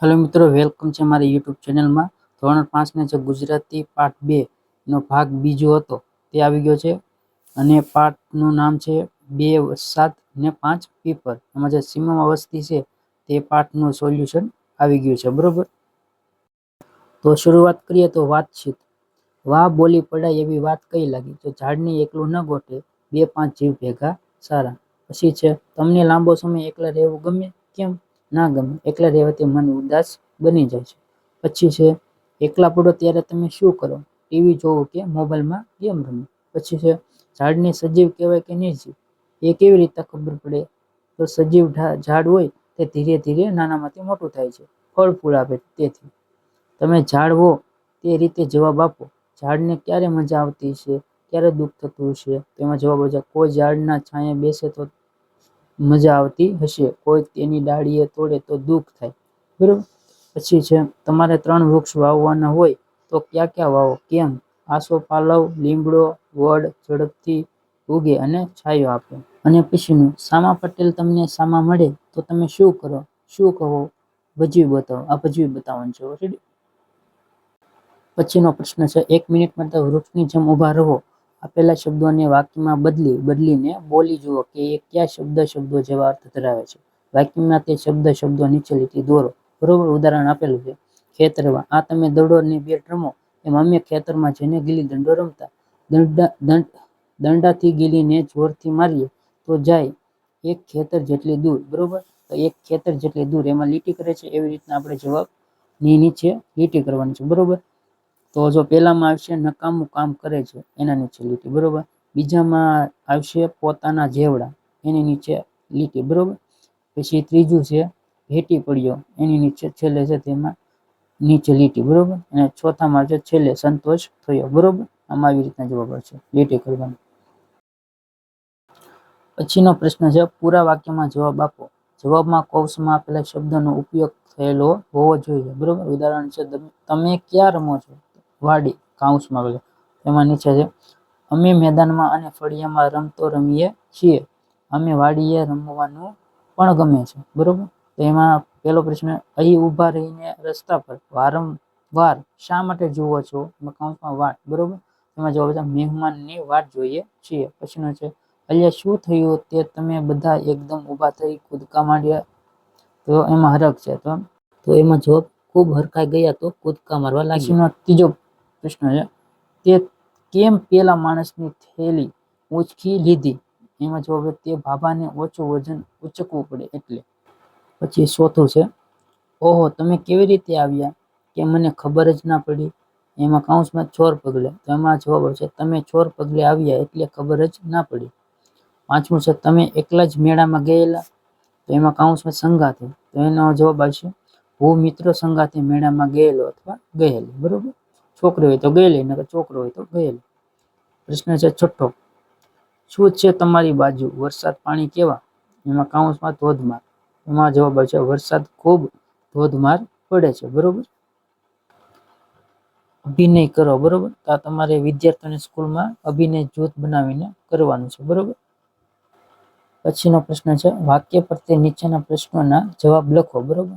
Hello મિત્રો, welcome છે મારી યુટ્યુબ ચેનલમાં. ધોરણ 5 જે ગુજરાતી પાઠ 2 નો ભાગ બીજો હતો તે આવી ગયો છે અને પાઠનું નામ છે 2, 7 ને 5 પેપર. એમાં જે સીમામાં વસ્તી છે તે પાઠનું સોલ્યુશન આવી ગયું છે. બરોબર, તો શરૂઆત કરીએ. તો વાતચીત. વાહ બોલી પડાય એવી વાત કઈ લાગી? તો ઝાડને એકલું ન ગોઠે, 2-5 જીવ ભેગા સારા. પછી છે, તમને લાંબો સમય એકલા રહેવું ગમે? કેમ ના ગમે? એકલા રહેવાથી મન ઉદાસ બની જાય છે. પછી છે, એકલા પડો ત્યારે તમે શું કરો? ટીવી જોવો કે મોબાઈલમાં ગેમ રમો. પછી છે, ઝાડને સજીવ કહેવાય કે નિર્જીવ? એ કેવી રીતે ખબર પડે? તો સજીવ ઝાડ હોય તે ધીરે ધીરે નાનામાંથી મોટું થાય છે, ફળ ફૂલ આપે. તેથી તમે ઝાડ હો તે રીતે જવાબ આપો. ઝાડને ક્યારે મજા આવતી હશે, ક્યારે દુઃખ થતું હશે? તેમાં જવાબ આવશે, કોઈ ઝાડના છાંયે બેસે તો મજા આવતી હશે, કોઈ તેની ડાળીએ તોડે તો દુઃખ થાય. બરોબર. પછી છે, તમારે 3 વૃક્ષ વાવવાના હોય તો ક્યાં ક્યાં વાવો? કેમ? આસોપાલવ, લીમડો, વડ ઝડપથી ઉગે અને છાંયો આપે. અને પછીનું, સામા પટેલ તમને સામા મળે તો તમે શું કરો? શું કહો? ભજવી બતાવો. આ ભજવી બતાવવાનું છે. રેડી? પછીનો પ્રશ્ન છે, 1 મિનિટ માટે વૃક્ષની જેમ ઊભા રહો. આપેલા શબ્દોને વાક્યમાં બદલીને બોલી જુઓ કે એ કયા શબ્દો જેવા અર્થ ધરાવે છે. વાક્યમાં તે શબ્દો નીચે લીટી દોરો. બરોબર. ઉદાહરણ આપેલું છે, ખેતરમાં. આ તમે દડો ને બેટ રમો, એમ અમે ખેતરમાં જઈને ગીલી દંડો રમતા. દંડાથી ગીલીને જોરથી મારીએ તો જાય 1 ખેતર જેટલી દૂર. બરોબર. તો 1 ખેતર જેટલી દૂર એમાં લીટી કરે છે, એવી રીતના આપણે જવાબની નીચે લીટી કરવાની છે. બરોબર. તો જો પહેલામાં આવશે નકામું કામ કરે છે, એના નીચે લીટી. બરોબર. બીજામાં આવશે પોતાના જેવડા, એની નીચે લીટી. બરોબર. પછી ત્રીજું છે ભેટી પડ્યો, એની નીચે છેલ્લે છે તેમાં નીચે લીટી. બરોબર. અને ચોથામાં છે છેલ્લે સંતોષ થયો. બરોબર. આમાં આવી રીતના જવાબ આવશે, લીટી કરવાનો. પછીનો પ્રશ્ન છે, પૂરા વાક્યમાં જવાબ આપો. જવાબમાં કૌંસમાં આપેલા શબ્દનો ઉપયોગ થયેલો હોવો જોઈએ. બરોબર. ઉદાહરણ છે, તમે ક્યાં રમો છો? વાડી, કૌંસમાં આવેલો. એમાં નીચે છે, અમે મેદાનમાં અને ફળિયામાં રમતો રમીએ છીએ. અમે વાડીએ રમવાનું પણ ગમે છે. બરોબર. તો એમાં પહેલો પ્રશ્ન, અહીં ઊભા રહીને રસ્તા પર વારંવાર શા માટે જુઓ છો? કૌંસમાં વાટ. બરોબર. એમાં જવાબ છે, મહેમાનની વાટ જોઈએ છીએ. પછીનો છે, અલ્યા શું થયું તે તમે બધા એકદમ ઊભા થઈ કૂદકા માંડ્યા? તો એમાં હરખ છે. તો એમાં જવાબ, ખૂબ હરખાઈ ગયા તો કૂદકા મારવા લાગ્યા. ત્રીજો પ્રશ્ન છે, તે કેમ પેલા માણસની થેલી ઊંચકી લીધી? એમાં જવાબ, તે ભાભાને ઓછું વજન ઊંચકવું પડે એટલે. પછી ચોથું છે, ઓહો તમે કેવી રીતે આવ્યા કે મને ખબર જ ના પડી? એમાં કૌંસમાં ચોર પગલે. તો એમાં જવાબ આવશે, તમે ચોર પગલે આવ્યા એટલે ખબર જ ના પડી. પાંચમું છે, તમે એકલા જ મેળામાં ગયેલા? તો એમાં કૌંસમાં સંગાથે. તો એનો જવાબ આવશે, હું મિત્રો સંગાથે મેળામાં ગયેલો અથવા ગયેલી. બરોબર. છોકરી હોય તો ગયેલી, નકર છોકરો હોય તો ગયેલો. પ્રશ્ન છે છઠ્ઠો, શું છે તમારી બાજુ? વરસાદ પાણી કેવા? એમાં કૌંસમાં ધોધમાર. એમાં જવાબ આવશે, વરસાદ ખૂબ ધોધમાર પડે છે. બરોબર. અભિનય કરો. બરોબર. તો આ તમારે વિદ્યાર્થીઓને સ્કૂલમાં અભિનય જૂથ બનાવીને કરવાનું છે. બરોબર. પછીનો પ્રશ્ન છે, વાક્ય પરથી નીચેના પ્રશ્નોના જવાબ લખો. બરોબર.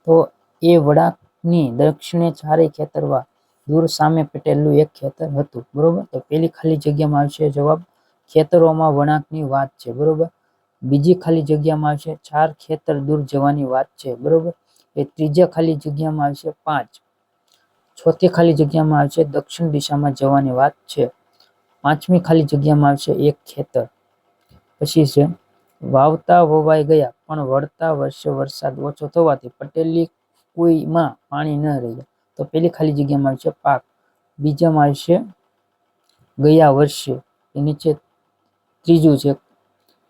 તો એ વળાંકની દક્ષિણે 4 ખેતરવા દૂર સામે પેટેલું એક ખેતર હતું. બરોબર. તો પેલી ખાલી જગ્યામાં આવશે જવાબ, ખેતરોમાં વળાંકની વાત છે. બરોબર. બીજી ખાલી જગ્યામાં આવશે 4 ખેતર દૂર જવાની વાત છે. બરોબર. એ ત્રીજા ખાલી જગ્યામાં આવશે 5. ચોથી ખાલી જગ્યામાં આવશે દક્ષિણ દિશામાં જવાની વાત છે. 5મી ખાલી જગ્યામાં આવશે 1 ખેતર. પછી છે, વાવતા વવાઈ ગયા પણ વળતા વર્ષે વરસાદ ઓછો થવાથી પટેલી કુઈમાં પાણી ન રહ્યા. તો પેલી ખાલી જગ્યામાં આવશે પાક. બીજામાં આવશે ગયા વર્ષે. એ નીચે ત્રીજું છે,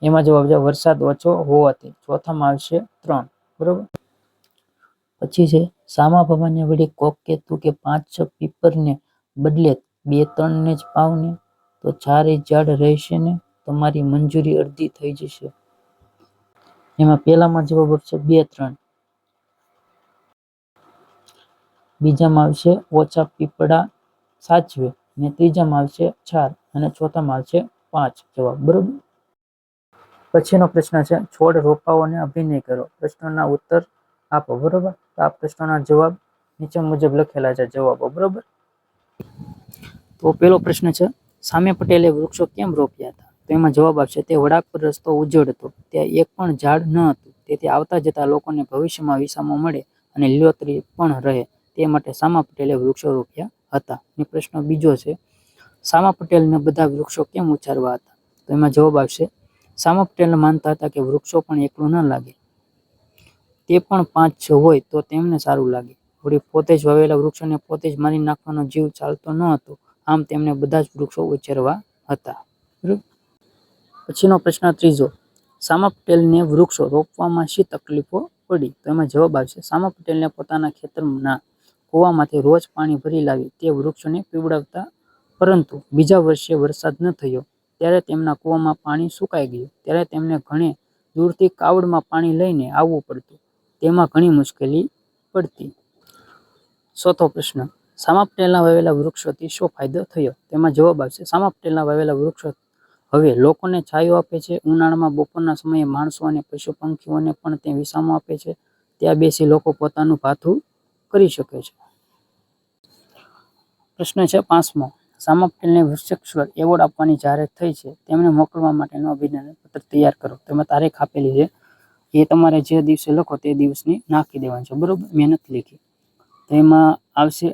એમાં જવાબ છે વરસાદ ઓછો હોવાથી. ચોથામાં આવશે 3. બરોબર. પછી છે, સામા ભવાને વળી કોક કહેતું કે 5-6 પીપરને બદલે 2-3 ને જ પાવને, તો 4 ઝાડ રહેશે ને? તમારી મંજૂરી અડધી થઈ જશે. એમાં પહેલામાં જવાબ આવશે 2-3. બીજામાં આવશે ઓછા પીપળા સાચવે, અને ત્રીજામાં આવશે 4 અને ચોથામાં આવશે 5 જવાબ. બરોબર. પછીનો પ્રશ્ન છે, છોડ રોપાઓ અને અભિનય કરો. પ્રશ્નોના ઉત્તર આપો. બરોબર, તો આ પ્રશ્નોના જવાબ નીચે મુજબ લખેલા છે જવાબો. બરોબર, તો પેલો પ્રશ્ન છે, સામે પટેલે વૃક્ષો કેમ રોપ્યા હતા? તો એમાં જવાબ આપશે, તે વળાંક પર રસ્તો ઉજ્જડ હતો, ત્યાં એક પણ ઝાડ ન હતું, તેથી આવતા જતા લોકોને ભવિષ્યમાં વિસામો મળે અને લીલોતરી પણ રહે તે માટે સામા પટેલે વૃક્ષો રોપ્યા હતા. અને પ્રશ્ન બીજો છે, સામા પટેલને બધા વૃક્ષો કેમ ઉછારવા હતા? તો એમાં જવાબ આવશે, સામા પટેલ માનતા હતા કે વૃક્ષો પણ એકલું ન લાગે, તે પણ 5-6 હોય તો તેમને સારું લાગે. વળી પોતે જ વાવેલા વૃક્ષોને પોતે જ મારી નાખવાનો જીવ ચાલતો ન હતો, આમ તેમને બધા જ વૃક્ષો ઉછેરવા હતા. બરાબર. પછીનો પ્રશ્ન ત્રીજો, સામા પટેલને વૃક્ષો રોપવામાં શી તકલીફો પડી? તો એમાં જવાબ આવશે, સામા પટેલને પોતાના ખેતરના કૂવામાંથી રોજ પાણી ભરી લાવી તે વૃક્ષોને પીવડાવતા, પરંતુ બીજા વર્ષે વરસાદ ન થયો ત્યારે તેમના કૂવામાં પાણી સુકાઈ ગયું, ત્યારે તેમને ઘણે દૂરથી કાવડમાં પાણી લઈને આવવું પડતું, તેમાં ઘણી મુશ્કેલી પડતી. ચોથો પ્રશ્ન, સામા પટેલના વાવેલા વૃક્ષોથી શો ફાયદો થયો? તેમાં જવાબ આવશે, સામા પટેલના વાવેલા વૃક્ષો હવે લોકોને છાંયો આપે છે, ઉનાળામાં બપોરના સમયે માણસો અને પશુ પંખીઓને પણ તે વિસામો આપે છે, ત્યાં બેસી લોકો પોતાનું ભાથું કરી શકે છે. પ્રશ્ન છે 5મો, સામા પટેલને વૃક્ષેશ્વર એવોર્ડ આપવાની જાહેરાત થઈ છે, તેમને મોકલવા માટેનું અભિનંદન પત્ર તૈયાર કરો. તેમાં તારીખ આપેલી છે, એ તમારે જે દિવસે લખો તે દિવસની નાખી દેવાની છે. બરોબર, મહેનત લીખી. તો એમાં આવશે,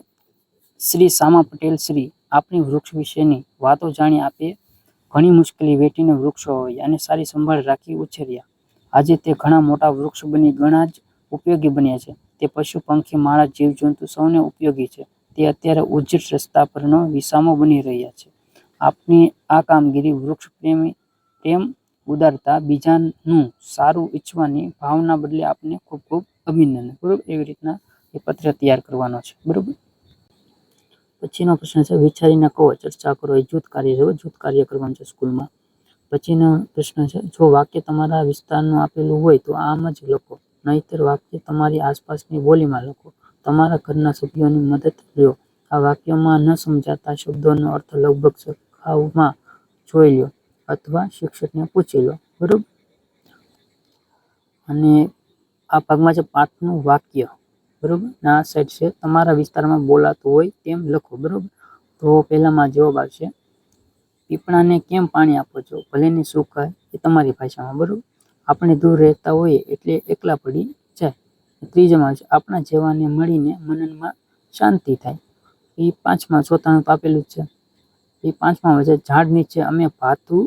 શ્રી સામા પટેલ શ્રી, આપણી વૃક્ષ વિશેની વાતો જાણી આપે ઘણી મુશ્કેલી વેઠીને વૃક્ષો વાવ્યા અને સારી સંભાળ રાખી ઉછેર્યા. આજે તે ઘણા મોટા વૃક્ષ બની ઘણા જ ઉપયોગી બન્યા છે. તે પશુ પંખી માળા જીવજંતુ સૌને ઉપયોગી છે. તે અત્યારે ઉજ્જડ રસ્તા પરનો વિસામો બની રહ્યા છે. આપની આ કામગીરી વૃક્ષ પ્રેમ ઉદારતા, બીજાનું સારું ઈચ્છવાની ભાવના બદલે આપને ખૂબ ખૂબ અભિનંદન. બરોબર, એવી રીતના એ પત્ર તૈયાર કરવાનો છે. બરોબર. પછીનો પ્રશ્ન છે, વિચારીને કહો, ચર્ચા કરો. એ જૂથ કાર્ય છે, જૂથ કાર્ય કરવાનું છે સ્કૂલમાં. પછીનો પ્રશ્ન છે, જો વાક્ય તમારા વિસ્તારનું આપેલું હોય તો આમ જ લખો, નહીંતર વાક્ય તમારી આસપાસની બોલીમાં લખો. તમારા ઘરના સભ્યોની મદદ લો. આ વાક્યમાં ન સમજાતા શબ્દોનો અર્થ લગભગ સરખાવમાં જોઈ લો અથવા શિક્ષકને પૂછી લો. બરોબર, અને આ ભાગમાં છે પાઠનું વાક્ય. બરોબર, આ સાઈડ છે તમારા વિસ્તારમાં બોલાતું હોય તેમ લખો. બરોબર, તો પહેલામાં જવાબ આવશે, પીપળાને કેમ પાણી આપો છો? ભલે ને સુકાય, એ તમારી ભાષામાં. બરોબર, આપણે દૂર રહેતા હોઈએ એટલે એકલા પડી જાય. ત્રીજામાં આવશે, આપણા જેવાને મળીને મનનમાં શાંતિ થાય. એ 5મા ચોથાનું તો આપેલું જ છે. એ 5મા છે, ઝાડ નીચે અમે ભાથું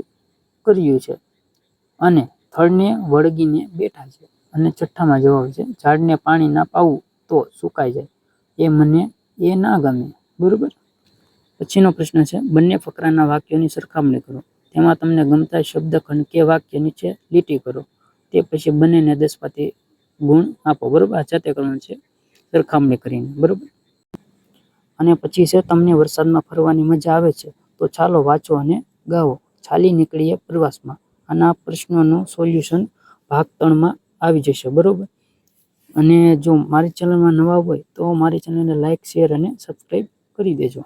કર્યું છે અને થડને વળગીને બેઠા છે. અને 6ઠામાં જવાબ છે, ઝાડને પાણી ના પાવું તો સુકાઈ જાય, એ મને એ ના ગમે. બરોબર. પછીનો પ્રશ્ન છે, બંને ફકરાના વાક્યોની સરખામણી કરો. તેમાં તમને ગમતા શબ્દખંડ કે વાક્ય નીચે લીટી કરો. તે પછી બંનેને 10 ગુણ આપો. બરોબર, આ જાતે કરવાનું છે સરખામણી કરીને. બરોબર. અને પછી છે, તમને વરસાદમાં ફરવાની મજા આવે છે, તો ચાલો વાંચો અને ગાઓ. ચાલી નીકળીએ પ્રવાસમાં. આના પ્રશ્નોનું સોલ્યુશન ભાગ 3માં આવી જશે. બરોબર, અને જો મારી ચેનલમાં નવા હોય તો મારી ચેનલને લાઈક, શેર અને સબસ્ક્રાઈબ કરી દેજો.